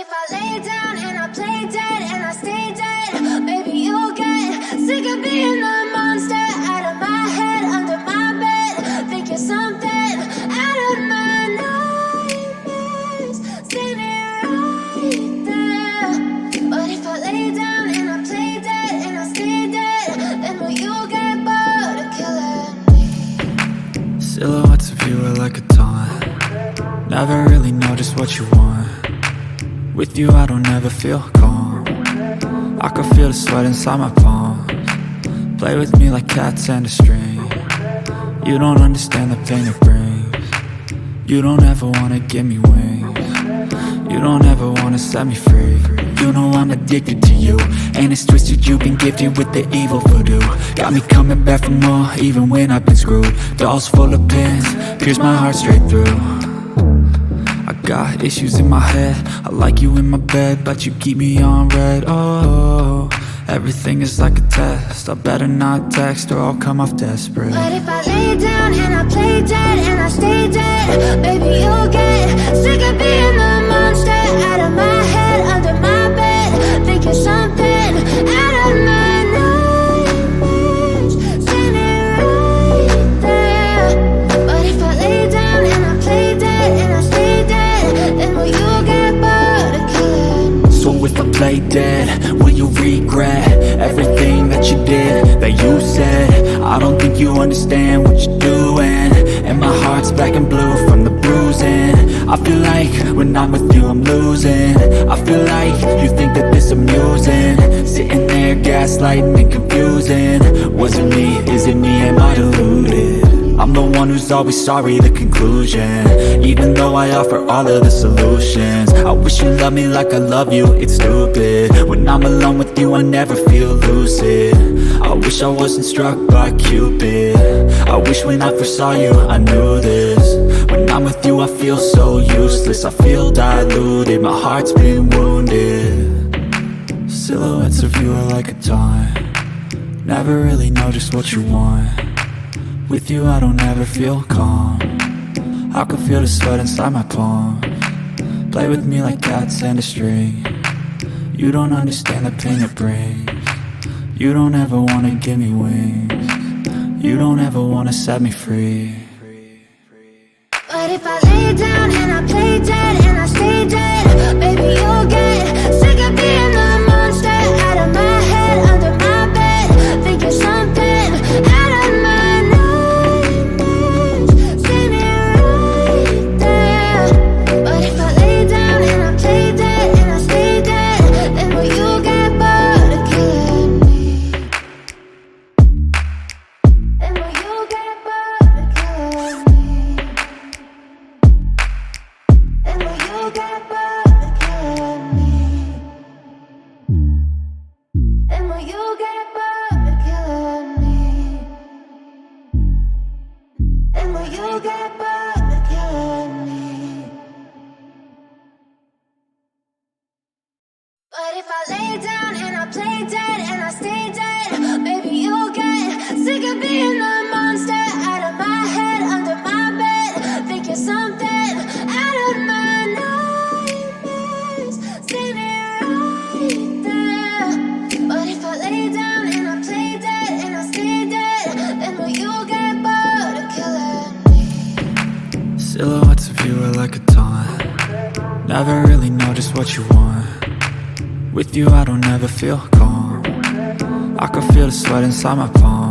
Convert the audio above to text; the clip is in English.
if I lay down and I play dead and I stay dead, baby, you'll get sick of being the monster out of my head, under my bed. Think you're something out of my nightmares, standing right there. But if I lay down and I play dead and I stay dead, then will you get bored of killing me? Silhouettes of you are like a taunt. Never really know just what you want. With you I don't ever feel calm. I can feel the sweat inside my palms. Play with me like cats and a string. You don't understand the pain it brings. You don't ever wanna give me wings. You don't ever wanna set me free. You know I'm addicted to you, and it's twisted, you've been gifted with the evil voodoo. Got me coming back for more, even when I've been screwed. Dolls full of pins, pierce my heart straight through. I got issues in my head, I like you in my bed, but you keep me on red. Oh, everything is like a test, I better not text or I'll come off desperate. But if I lay down and I play dead and I stay dead, baby, you'll get sick of being the monster out of my head, under my bed. Think you're something out of my nightmares, standing right there. But if I lay down and I play dead and I stay dead, then will you get bored of killing me? So if I play dead, will you regret everything that you did, that you said? I don't think you understand what you're doing, and my heart's black and blue from the bruising. I feel like when I'm with you I'm losing. I feel like you think that this amusing, sitting there gaslighting and confusing. Was it me? Is it me? Am I deluded? I'm the one who's always sorry, the conclusion, even though I offer all of the solutions. I wish you loved me like I love you, it's stupid. When I'm alone with you I never feel lucid. I wish I wasn't struck by Cupid. I wish when I first saw you I knew this. When I'm with you I feel so useless, I feel diluted, my heart's been wounded. Silhouettes of you are like a taunt. Never really know just what you want. With you I don't ever feel calm. I can feel the sweat inside my palms. Play with me like cats and a string. You don't understand the pain it brings. You don't ever wanna give me wings. You don't ever wanna set me free. But if I lay down and I play dead and I stay dead, baby, you'll get sick of being the monster out of my head, under my bed. Think you're something out of my nightmares, standing right there. But if I lay down and I play dead and I stay dead, then will you get bored of killing me? Then will you get bored of killing me? And will you get bored of killing me? And will you get bored of killing me? And will you get bored of killing me? But if I lay down and I play dead and I stay dead, baby, you'll get sick of being the monster out of my head, under my bed. Think you're something out of my nightmares, standing right there. But if I lay down and I play dead and I stay dead, then will you get bored of killing me? Silhouettes of you are like a taunt. Never really know just what you want. With you I don't ever feel calm. I can feel the sweat inside my palms.